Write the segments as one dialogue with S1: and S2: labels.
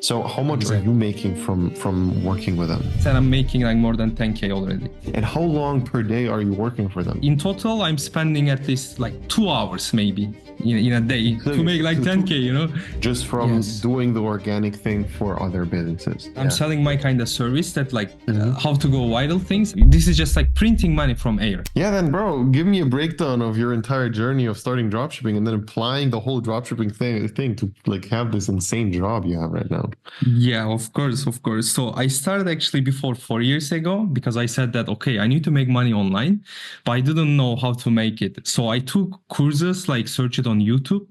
S1: So how much are
S2: Exactly.
S1: you making from working with them?
S2: And I'm making like more than 10K already.
S1: And how long per day are you working for them?
S2: In total, I'm spending at least like 2 hours maybe in a day to make like 10K, you know?
S1: Just from
S2: Yes.
S1: doing the organic thing for other businesses.
S2: I'm selling my kind of service that like
S1: Mhm.
S2: how to go viral things. This is just like printing money from air.
S1: Yeah, then bro, give me a breakdown of your entire journey of starting dropshipping and then applying the whole dropshipping thing to like have this insane job you have right now.
S2: Yeah, of course, of course. So I started actually before 4 years ago because I said that, okay, I need to make money online, but I didn't know how to make it. So I took courses, like search it on YouTube.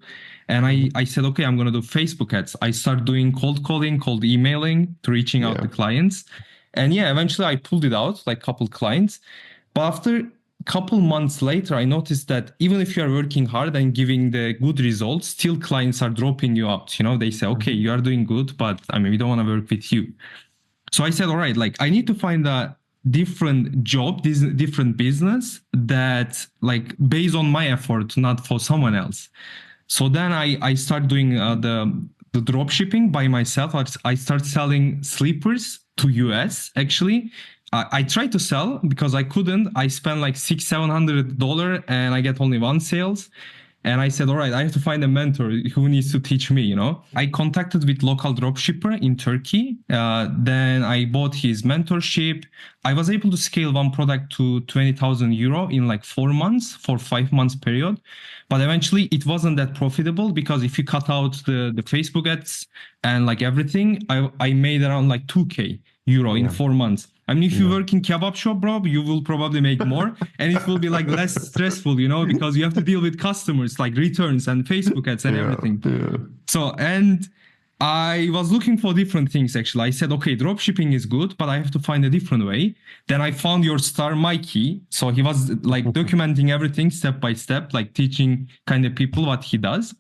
S2: And I said, okay, I'm going to do Facebook ads. I started doing cold calling, cold emailing to reaching out
S1: Yeah.
S2: to clients. And yeah, eventually I pulled it out, like couple clients. But after couple months later, I noticed that even if you are working hard and giving the good results, still clients are dropping you out. You know, they say, okay, you are doing good, but I mean, we don't want to work with you. So I said, all right, like I need to find a different job, this different business that like based on my effort, not for someone else. So then I started doing the drop shipping by myself. I started selling sleepers to US actually. I tried to sell because I couldn't. I spent like $600-700 and I get only one sales. And I said, all right, I have to find a mentor who needs to teach me, you know. I contacted with local dropshipper in Turkey. Then I bought his mentorship. I was able to scale one product to 20,000 euro in like 4 months, for 5 months period. But eventually it wasn't that profitable because if you cut out the Facebook ads and like everything, I made around like 2K euro in 4 months. I mean, if you work in kebab shop, bro, you will probably make more and it will be like less stressful, you know, because you have to deal with customers like returns and Facebook ads and everything. So, and I was looking for different things actually. I said, okay, dropshipping is good, but I have to find a different way. Then I found your star Mikey. So he was like documenting everything step by step, like teaching kind of people what he does.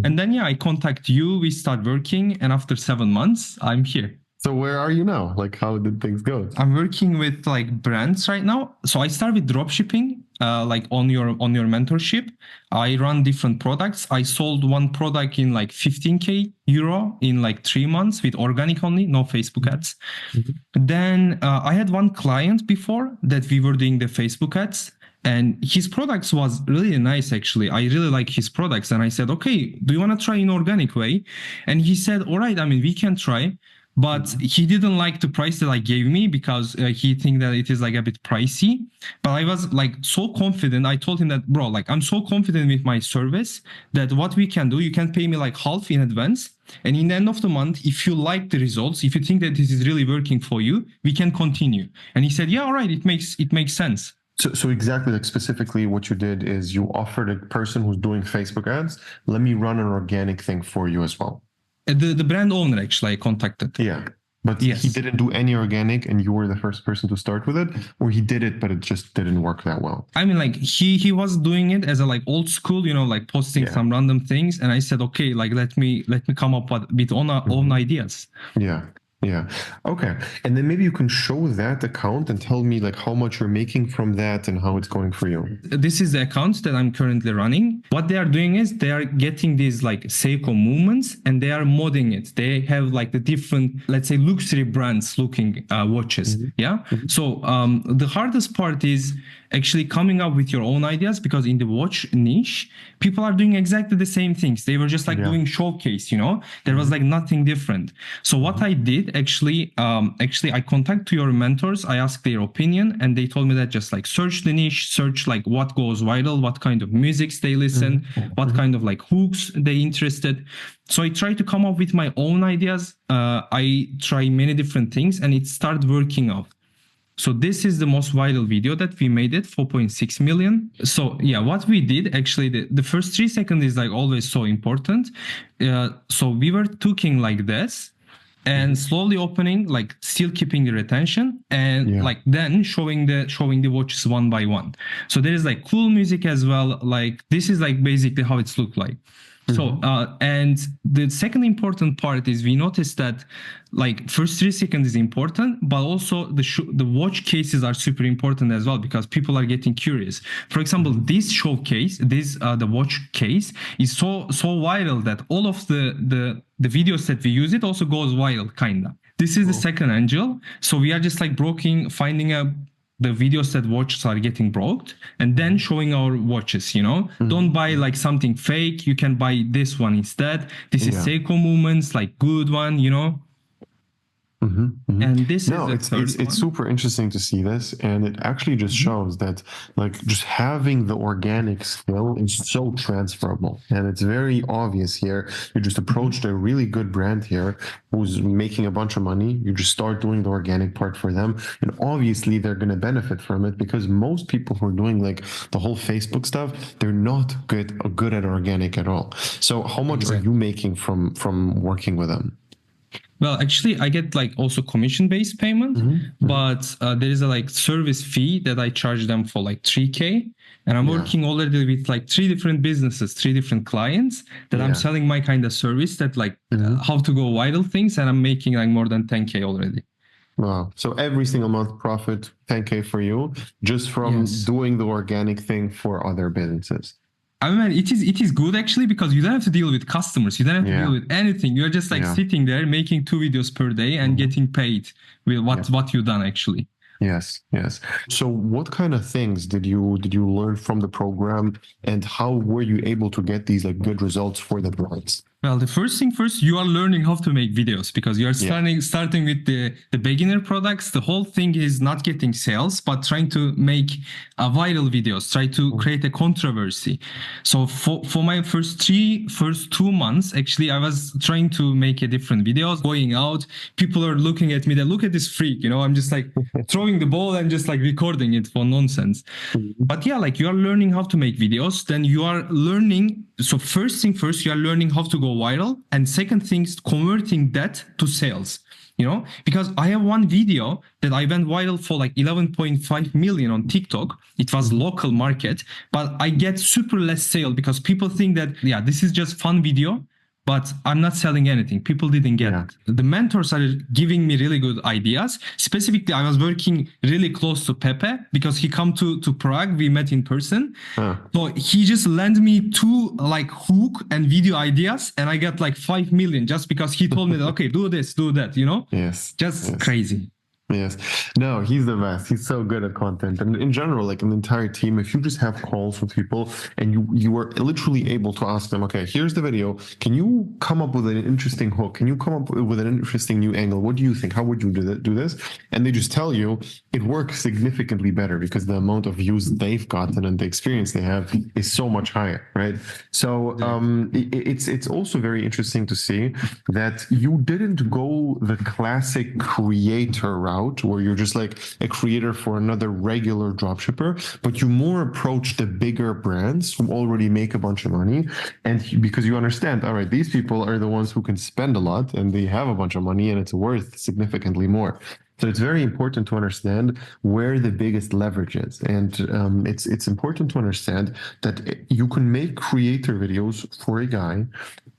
S2: And then, yeah, I contact you, we start working. And after 7 months, I'm here.
S1: So where are you now? Like, how did things go?
S2: I'm working with like brands right now. So I start with dropshipping, like on your mentorship. I run different products. I sold one product in like 15K euro in like 3 months with organic only, no Facebook ads. Then I had one client before that we were doing the Facebook ads. And his products was really nice, actually. I really like his products. And I said, okay, do you want to try in organic way? And he said, all right, I mean, we can try. But he didn't like the price that I gave me because he think that it is like a bit pricey. But I was like so confident. I told him that, bro, like I'm so confident with my service that what we can do, you can pay me like half in advance. And in the end of the month, if you like the results, if you think that this is really working for you, we can continue. And he said, yeah, all right, it makes sense.
S1: So exactly, like specifically what you did is you offered a person who's doing Facebook ads, let me run an organic thing for you as well.
S2: The brand owner actually I contacted.
S1: Yeah. But
S2: Yes.
S1: he didn't do any organic and you were the first person to start with it, or he did it, but it just didn't work that well.
S2: I mean, like he was doing it as a like old school, you know, like posting some random things. And I said, okay, like let me come up with own ideas.
S1: Yeah. Yeah. Okay. And then maybe you can show that account and tell me like how much you're making from that and how it's going for you.
S2: This is the account that I'm currently running. What they are doing is they are getting these like Seiko movements and they are modding it. They have like the different, let's say, luxury brands looking watches. Yeah. So the hardest part is actually coming up with your own ideas because in the watch niche, people are doing exactly the same things. They were just like doing showcase, you know, there was like nothing different. So what I did actually I contact to your mentors. I asked their opinion and they told me that just like search the niche, search like what goes viral, what kind of musics they listen, what kind of like hooks they interested. So I try to come up with my own ideas. I try many different things and it started working out. So this is the most viral video that we made it, 4.6 million. So yeah, what we did actually, the first 3 seconds is like always so important. So we were talking like this and slowly opening, like still keeping the retention and like then showing the watches one by one. So there is like cool music as well. Like this is like basically how it's looked like. So, and the second important part is we noticed that like first 3 seconds is important, but also the watch cases are super important as well because people are getting curious. For example, this showcase, the watch case is so viral that all of the videos that we use it also goes viral, kinda. This is the second angle. So we are just like finding the videos that watches are getting broke and then showing our watches, don't buy like something fake. You can buy this one instead. This is Seiko movements, like good one, And this
S1: No,
S2: is the third
S1: it's
S2: one.
S1: super interesting to see this, and it actually just shows that like just having the organic skill is so transferable, and it's very obvious here. You just approached a really good brand here who's making a bunch of money. You just start doing the organic part for them, and obviously they're going to benefit from it because most people who are doing like the whole Facebook stuff, they're not good at organic at all. So how much are you making from working with them?
S2: Well, actually, I get like also commission-based payment, but there is a like service fee that I charge them for like 3K. And I'm working already with like 3 different businesses, 3 different clients that I'm selling my kind of service that like how to go viral things. And I'm making like more than 10K already.
S1: Wow. So every single month profit 10K for you just from doing the organic thing for other businesses.
S2: I mean, it is good actually because you don't have to deal with customers. You don't have to deal with anything. You're just like sitting there making 2 videos per day and getting paid with what you've done actually.
S1: Yes. So what kind of things did you learn from the program, and how were you able to get these like good results for the brands?
S2: Well, the first thing first, you are learning how to make videos because you are starting with the beginner products. The whole thing is not getting sales, but trying to make viral videos, try to create a controversy. So for my first 2 months, actually, I was trying to make a different videos, going out. People are looking at me. They look at this freak, I'm just like throwing the ball and just like recording it for nonsense. But yeah, like you are learning how to make videos. Then you are learning. So first thing first, you are learning how to go viral, and second thing is converting that to sales, because I have one video that I went viral for like 11.5 million on TikTok. It was local market, but I get super less sale because people think that, this is just fun video, but I'm not selling anything. People didn't get it. The mentors are giving me really good ideas. Specifically, I was working really close to Pepe because he come to Prague. We met in person. So he just lent me 2 like hook and video ideas, and I got like 5 million just because he told me that, okay, do this, do that, Just crazy.
S1: Yes. No, he's the best. He's so good at content. And in general, like an entire team, if you just have calls with people and you are literally able to ask them, okay, here's the video. Can you come up with an interesting hook? Can you come up with an interesting new angle? What do you think? How would you do this? And they just tell you, it works significantly better because the amount of views they've gotten and the experience they have is so much higher, right? So it's also very interesting to see that you didn't go the classic creator route where you're just like a creator for another regular dropshipper, but you more approach the bigger brands who already make a bunch of money. And because you understand, all right, these people are the ones who can spend a lot and they have a bunch of money and it's worth significantly more. So it's very important to understand where the biggest leverage is. And it's important to understand that you can make creator videos for a guy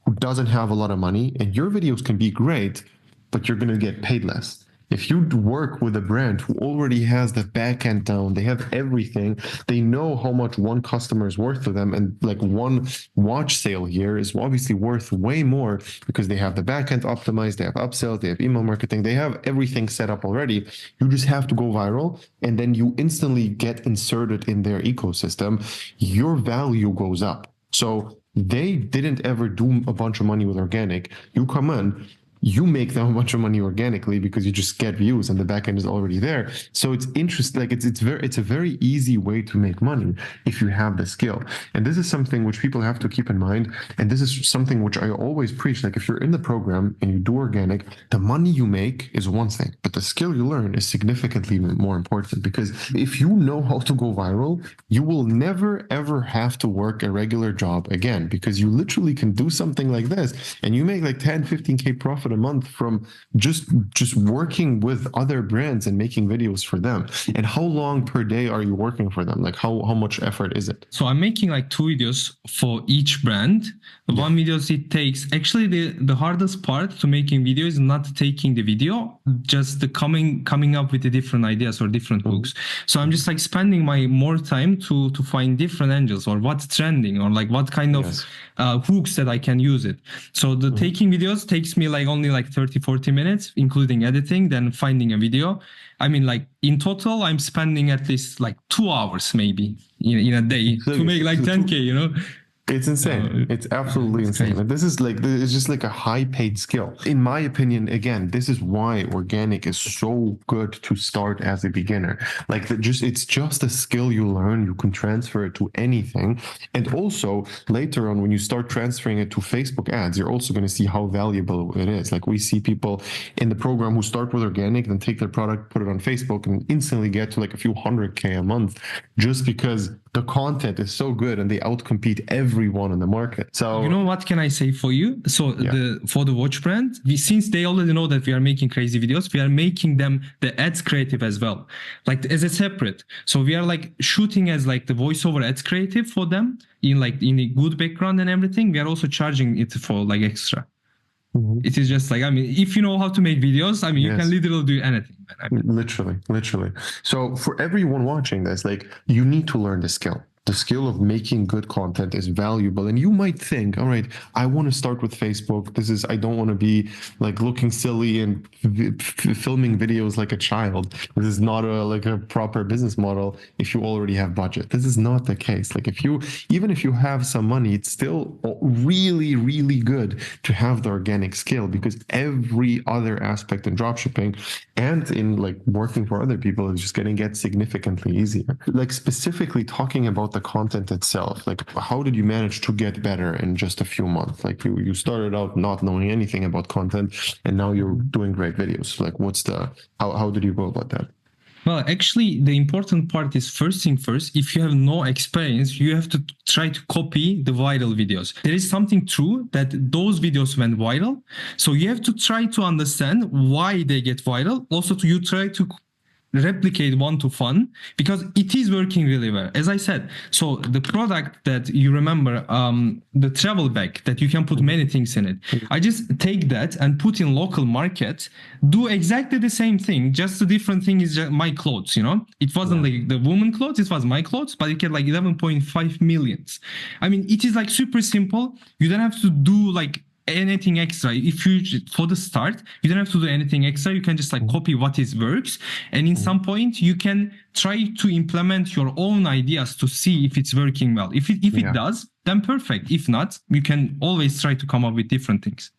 S1: who doesn't have a lot of money, and your videos can be great, but you're going to get paid less. If you work with a brand who already has the back end down, they have everything, they know how much one customer is worth to them. And like one watch sale here is obviously worth way more because they have the back end optimized, they have upsells, they have email marketing, they have everything set up already. You just have to go viral and then you instantly get inserted in their ecosystem. Your value goes up. So they didn't ever do a bunch of money with organic. You come in, you make them a bunch of money organically because you just get views and the backend is already there. So it's interesting. Like it's a very easy way to make money if you have the skill. And this is something which people have to keep in mind. And this is something which I always preach. Like if you're in the program and you do organic, the money you make is one thing, but the skill you learn is significantly more important, because if you know how to go viral, you will never ever have to work a regular job again, because you literally can do something like this and you make like 10, 15K profit a month from just working with other brands and making videos for them. And how long per day are you working for them? Like how much effort is it?
S2: So I'm making like 2 videos for each brand. One videos it takes, actually the hardest part to making videos is not taking the video, just the coming up with the different ideas or different hooks. So I'm just like spending my more time to find different angles or what's trending or like what kind of hooks that I can use it. So the taking videos takes me like only like 30-40 minutes, including editing, then finding a video. I mean, like in total, I'm spending at least like 2 hours maybe in a day to make like 10K, you know?
S1: It's insane. It's absolutely insane. And this is like, it's just like a high paid skill. In my opinion, again, this is why organic is so good to start as a beginner. Like it's just a skill you learn. You can transfer it to anything. And also later on, when you start transferring it to Facebook ads, you're also going to see how valuable it is. Like we see people in the program who start with organic, then take their product, put it on Facebook and instantly get to like a few 100K a month just because the content is so good and they outcompete everyone in the market. So
S2: you know what can I say for you? So for the watch brand, since they already know that we are making crazy videos, we are making them the ads creative as well, like as a separate. So we are like shooting as like the voiceover ads creative for them in a good background and everything. We are also charging it for like extra. It is just like, I mean, if you know how to make videos, I mean, you can literally do anything. I mean.
S1: Literally. So for everyone watching this, like you need to learn the skill. The skill of making good content is valuable. And you might think, all right, I want to start with Facebook. I don't want to be like looking silly and filming videos like a child. This is not like a proper business model if you already have budget. This is not the case. Like even if you have some money, it's still really, really good to have the organic skill because every other aspect in dropshipping and in like working for other people is just going to get significantly easier. Like specifically talking about the content itself, like how did you manage to get better in just a few months? Like you started out not knowing anything about content and now you're doing great videos. Like how did you go about that?
S2: Well, actually, the important part is first thing first, if you have no experience, you have to try to copy the viral videos. There is something true that those videos went viral. So you have to try to understand why they get viral. Also, you try to replicate one to one because it is working really well. As I said, so the product that you remember, the travel bag that you can put many things in it. I just take that and put in local market, do exactly the same thing. Just the different thing is just my clothes, you know, it wasn't like the woman clothes, it was my clothes, but it get like 11.5 millions. I mean, it is like super simple. You don't have to do like anything extra. If you for the start you don't have to do anything extra, you can just like copy what is works, and in some point you can try to implement your own ideas to see if it's working well. If it does, then perfect. If not, you can always try to come up with different things.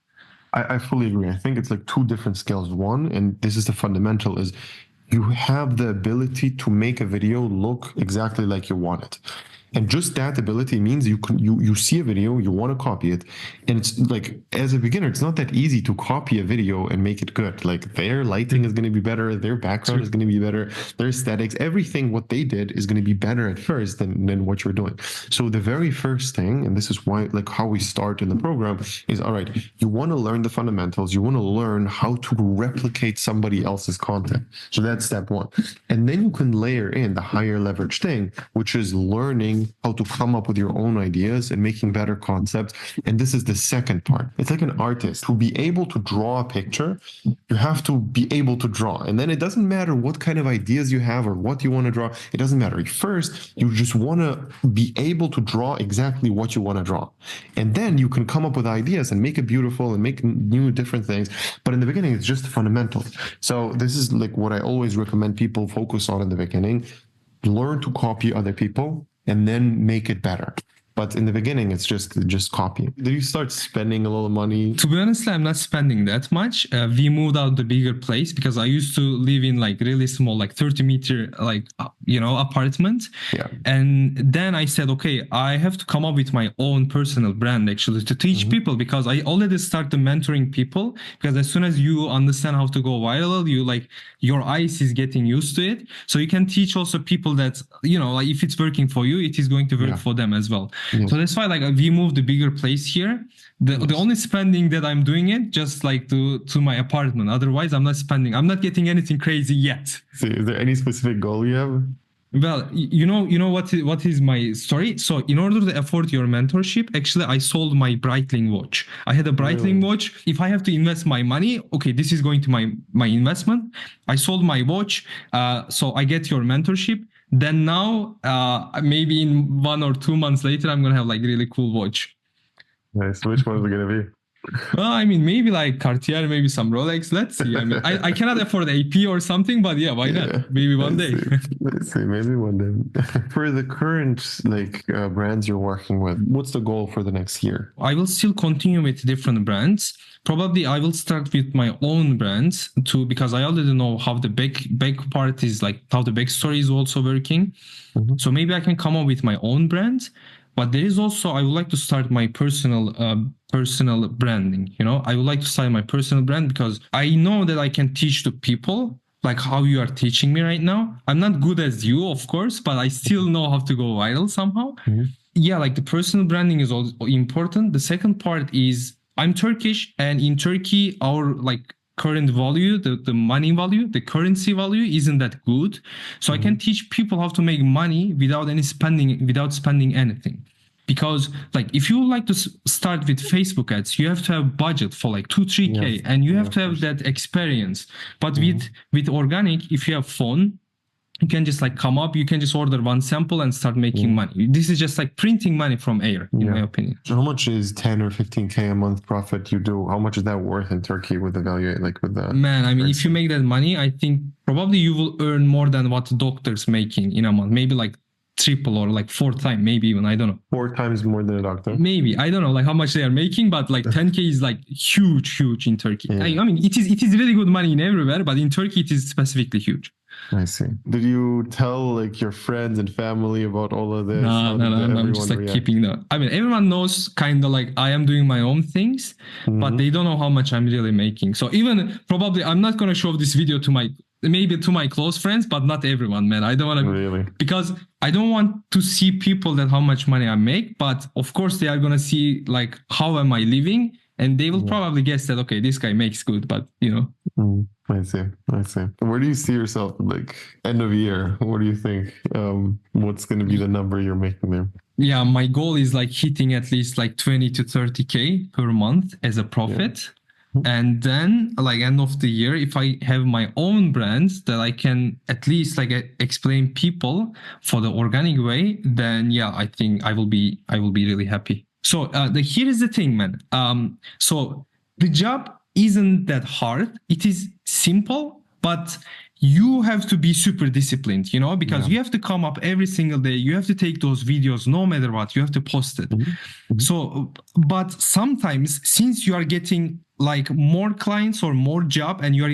S1: I fully agree. I think it's like two different skills. One, and this is the fundamental, is you have the ability to make a video look exactly like you want it. And just that ability means you see a video, you want to copy it. And it's like, as a beginner, it's not that easy to copy a video and make it good. Like their lighting is going to be better, their background is going to be better, their aesthetics, everything what they did is going to be better at first than what you're doing. So the very first thing, and this is why like how we start in the program, is all right, you want to learn the fundamentals, you want to learn how to replicate somebody else's content. So that's step one. And then you can layer in the higher leverage thing, which is learning how to come up with your own ideas and making better concepts. And this is the second part. It's like an artist. To be able to draw a picture, you have to be able to draw. And then it doesn't matter what kind of ideas you have or what you want to draw. It doesn't matter. First, you just want to be able to draw exactly what you want to draw. And then you can come up with ideas and make it beautiful and make new different things. But in the beginning, it's just the fundamentals. So this is like what I always recommend people focus on in the beginning. Learn to copy other people and then make it better. But in the beginning, it's just copying. Did you start spending a little money?
S2: To be honest, I'm not spending that much. We moved out the bigger place because I used to live in like really small, like 30-meter, like, apartment.
S1: Yeah.
S2: And then I said, okay, I have to come up with my own personal brand actually to teach people, because I already started mentoring people, because as soon as you understand how to go viral, you like your eyes is getting used to it. So you can teach also people that, like if it's working for you, it is going to work for them as well.
S1: Yeah.
S2: So that's why like we moved a bigger place here. The only spending that I'm doing it just like to my apartment. Otherwise, I'm not spending. I'm not getting anything crazy yet.
S1: See, is there any specific goal you have?
S2: Well, you know what is my story? So in order to afford your mentorship, actually I sold my Breitling watch. I had a Breitling watch. If I have to invest my money, okay, this is going to my investment. I sold my watch, so I get your mentorship. Then now, maybe in 1 or 2 months later, I'm gonna have like really cool watch.
S1: Nice. Which one's it gonna be?
S2: Well, I mean, maybe like Cartier, maybe some Rolex. Let's see. I mean, I cannot afford AP or something, but yeah, why not? Maybe one day.
S1: Let's see, maybe one day. For the current brands you're working with, what's the goal for the next year?
S2: I will still continue with different brands. Probably I will start with my own brands too, because I already know how the back part is, like how the backstory is also working. Mm-hmm. So maybe I can come up with my own brand. But there is also, I would like to start my personal branding. You know, I would like to start my personal brand because I know that I can teach to people like how you are teaching me right now. I'm not good as you, of course, but I still know how to go viral somehow. Mm-hmm. Yeah, like the personal branding is also important. The second part is I'm Turkish, and in Turkey, our like current value, the money value, the currency value isn't that good. So I can teach people how to make money without spending anything. Because like if you would like to start with Facebook ads, you have to have budget for like 2-3K, and you have to have that experience. But with organic, if you have phone, you can just like come up, you can just order one sample and start making money. This is just like printing money from air, in my opinion.
S1: So how much is 10 or 15K a month profit you do? How much is that worth in Turkey with the value, like with the...
S2: Man, I mean, if you make that money, I think probably you will earn more than what doctors making in a month. Maybe like triple or like 4 times, maybe even, I don't know.
S1: 4 times more than a doctor?
S2: Maybe, I don't know like how much they are making, but like 10K is like huge in Turkey. I mean, it is really good money in everywhere, but in Turkey it is specifically huge.
S1: I see. Did you tell like your friends and family about all of this?
S2: No, I'm just like keeping that. I mean, everyone knows kind of like I am doing my own things, but they don't know how much I'm really making. So even probably I'm not going to show this video to my close friends, but not everyone, man. I don't want to, really, because I don't want to see people that how much money I make, but of course they are going to see like how am I living, and they will probably guess that, okay, this guy makes good, but you know.
S1: I see. Where do you see yourself like end of year? What do you think? What's going to be the number you're making there?
S2: Yeah, my goal is like hitting at least like 20 to 30K per month as a profit. Yeah. And then like end of the year, if I have my own brands that I can at least like explain people for the organic way, then yeah, I think I will be really happy. So here is the thing, man. So the job isn't that hard. It is simple, but you have to be super disciplined, you know, because you have to come up every single day. You have to take those videos no matter what. You have to post it. So, but sometimes since you are getting like more clients or more job and you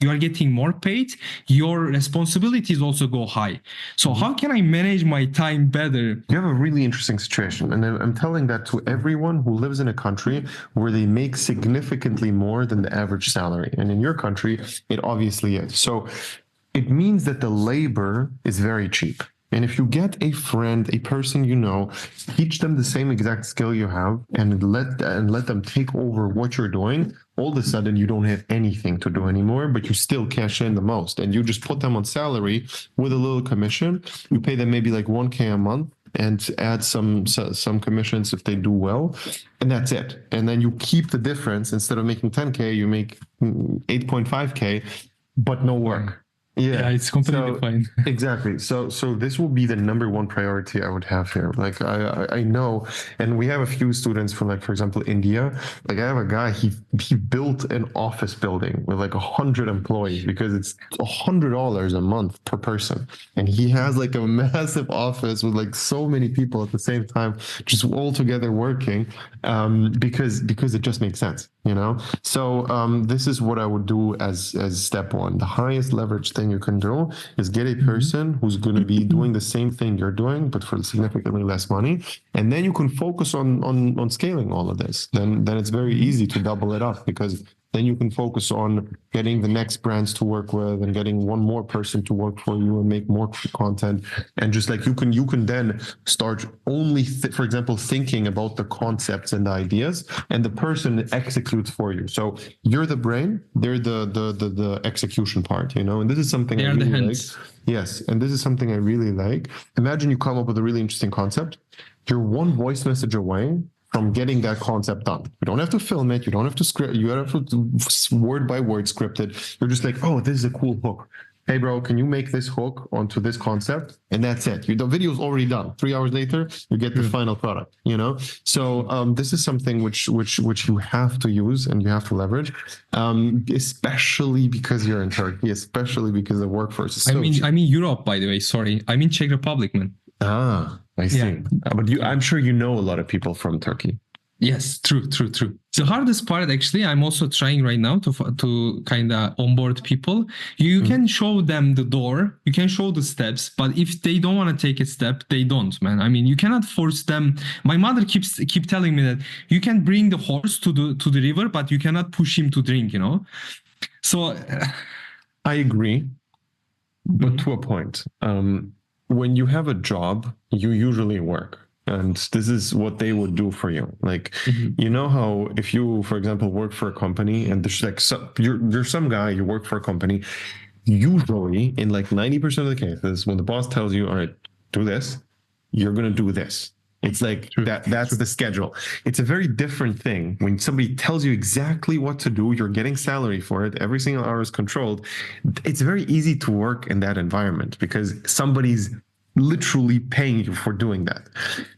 S2: are getting more paid, your responsibilities also go high. So how can I manage my time better?
S1: You have a really interesting situation. And I'm telling that to everyone who lives in a country where they make significantly more than the average salary. And in your country, it obviously is. So it means that the labor is very cheap. And if you get a friend, a person you know, teach them the same exact skill you have and let them take over what you're doing, all of a sudden you don't have anything to do anymore, but you still cash in the most. And you just put them on salary with a little commission. You pay them maybe like 1K a month and add some commissions if they do well. And that's it. And then you keep the difference. Instead of making 10K, you make 8.5K, but no work.
S2: Yeah, it's completely fine.
S1: Exactly. So this will be the number one priority I would have here. Like I know, and we have a few students from like, for example, India. Like I have a guy, he built an office building with like 100 employees because it's $100 a month per person. And he has like a massive office with like so many people at the same time, just all together working, because it just makes sense, you know? So this is what I would do as step one. The highest leverage thing you can do is get a person who's going to be doing the same thing you're doing, but for significantly less money. And then you can focus on scaling all of this. Then it's very easy to double it up because then you can focus on getting the next brands to work with and getting one more person to work for you and make more content. And just like you can then start only, for example, thinking about the concepts and the ideas, and the person executes for you. So you're the brain, they're the execution part, you know. And this is something
S2: They
S1: I
S2: are the
S1: really like.
S2: hands.
S1: Yes, and this is something I really like. Imagine you come up with a really interesting concept. You're one voice message away from getting that concept done. You don't have to film it. You don't have to script. You don't have to word by word script it. You're just like, oh, this is a cool hook. Hey, bro, can you make this hook onto this concept? And that's it. The video's already done. 3 hours later, you get the final product. You know. So this is something which you have to use and you have to leverage, especially because you're in Turkey, especially because the workforce is so cheap.
S2: I mean Europe, by the way. Sorry, I mean Czech Republic, man.
S1: Ah, I see.
S2: Yeah.
S1: But I'm sure you know a lot of people from Turkey.
S2: Yes, true. The hardest part, actually, I'm also trying right now to kind of onboard people. You can show them the door, you can show the steps, but if they don't want to take a step, they don't, man. I mean, you cannot force them. My mother keep telling me that you can bring the horse to the river, but you cannot push him to drink, you know. So
S1: I agree, but to a point. When you have a job, you usually work. And this is what they would do for you. Like, you know how if you, for example, work for a company and there's like you're some guy, you work for a company, usually in like 90% of the cases, when the boss tells you, all right, do this, you're going to do this. It's like that's the schedule. It's a very different thing when somebody tells you exactly what to do, you're getting salary for it, every single hour is controlled. It's very easy to work in that environment because somebody's literally paying you for doing that.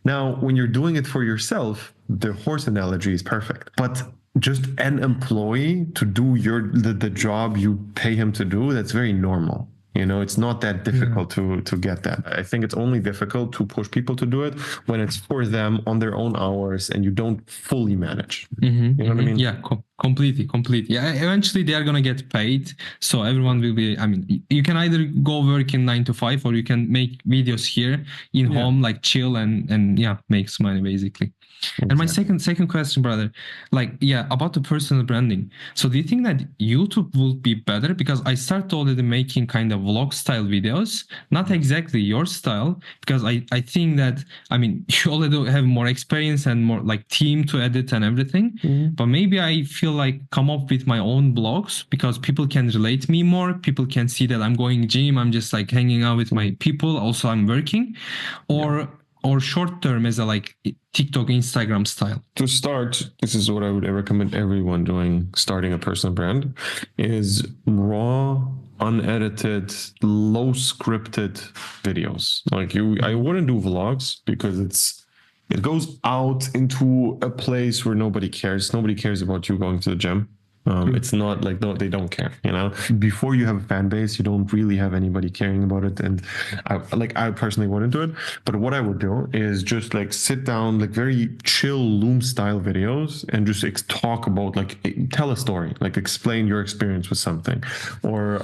S1: Now, when you're doing it for yourself, the horse analogy is perfect. But just an employee to do the job you pay him to do, that's very normal. You know, it's not that difficult to get that. I think it's only difficult to push people to do it when it's for them on their own hours and you don't fully manage. You know what I mean?
S2: Yeah, completely. Yeah, eventually they are going to get paid. So everyone will be, I mean, you can either go work in 9 to 5 or you can make videos here in home, like chill and make some money basically. Exactly. And my second question, brother, about the personal branding. So do you think that YouTube will be better? Because I started already making kind of vlog style videos, not exactly your style, because I think that, I mean, you already have more experience and more like team to edit and everything, but maybe I feel like come up with my own blogs because people can relate me more. People can see that I'm going gym. I'm just like hanging out with my people. Also, I'm working or short term as a like TikTok, Instagram style?
S1: To start, this is what I would recommend everyone doing, starting a personal brand, is raw, unedited, low scripted videos. Like I wouldn't do vlogs because it goes out into a place where nobody cares. Nobody cares about you going to the gym. It's not like, no, they don't care, you know. Before you have a fan base, you don't really have anybody caring about it. And I personally wouldn't do it. But what I would do is just like sit down, like very chill Loom style videos and just talk about, like, tell a story, like explain your experience with something, or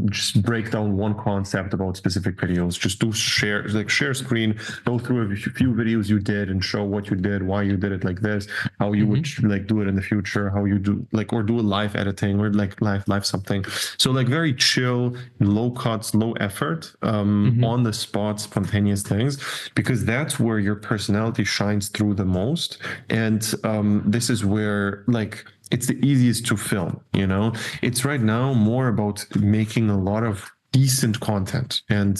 S1: just break down one concept about specific videos. Just do share screen, go through a few videos you did and show what you did, why you did it like this, how you would like do it in the future, how you do like, or do live editing or like live something. So like very chill, low cuts, low effort, on the spot, spontaneous things, because that's where your personality shines through the most. And this is where like it's the easiest to film, you know. It's right now more about making a lot of decent content, and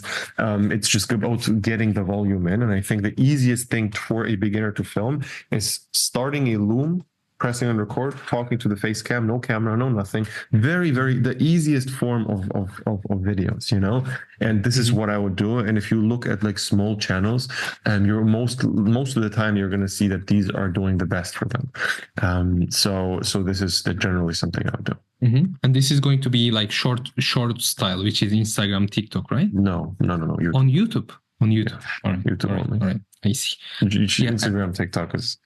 S1: it's just about getting the volume in. And I think the easiest thing for a beginner to film is starting a Loom, pressing on record, talking to the face cam, no camera, no nothing. Very, very the easiest form of videos, you know. And this is what I would do. And if you look at like small channels, you're most of the time you're going to see that these are doing the best for them. So this is generally something I would do.
S2: And this is going to be like short style, which is Instagram, TikTok, right?
S1: No. YouTube.
S2: On YouTube.
S1: Yeah.
S2: All right.
S1: YouTube only.
S2: All right. I see.
S1: Instagram, TikTok is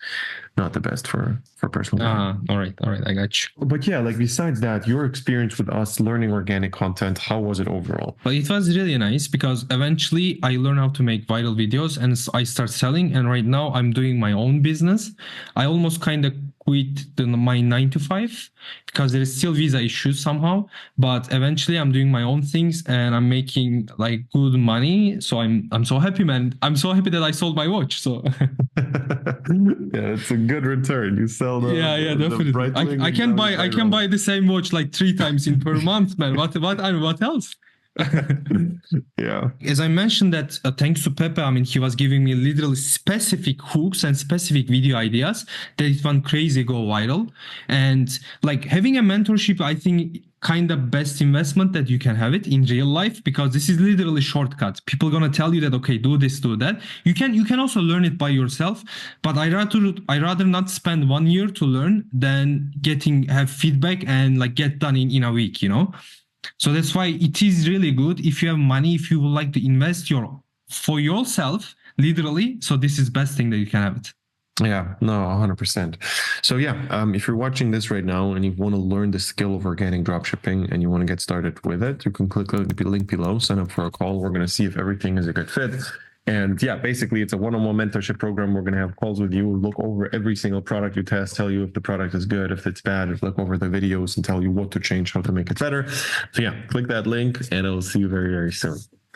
S1: not the best for personal branding.
S2: All right. I got you.
S1: But yeah, like besides that, your experience with us learning organic content, how was it overall?
S2: But it was really nice because eventually I learned how to make viral videos and I start selling. And right now I'm doing my own business. I almost kind of quit my 9 to 5 because there is still visa issues somehow. But eventually, I'm doing my own things and I'm making like good money. So I'm so happy, man. I'm so happy that I sold my watch. So
S1: yeah, it's a good return. You sell the
S2: yeah, definitely.
S1: Breitling,
S2: I can buy the same watch like 3 times in per month, man. What else?
S1: Yeah.
S2: As I mentioned that thanks to Pepe, I mean, he was giving me literally specific hooks and specific video ideas that it went crazy, go viral. And like having a mentorship, I think kind of best investment that you can have it in real life, because this is literally shortcut. People gonna tell you that, okay, do this, do that. You can also learn it by yourself, but I rather not spend 1 year to learn than have feedback and like get done in a week, you know? So that's why it is really good if you have money, if you would like to invest for yourself, literally. So this is best thing that you can have it.
S1: Yeah, no, 100%. So yeah, if you're watching this right now and you want to learn the skill of organic dropshipping and you want to get started with it, you can click the link below, sign up for a call. We're going to see if everything is a good fit. And yeah, basically it's a one-on-one mentorship program. We're going to have calls with you, look over every single product you test, tell you if the product is good, if it's bad, look over the videos and tell you what to change, how to make it better. So yeah, click that link and I'll see you very, very soon.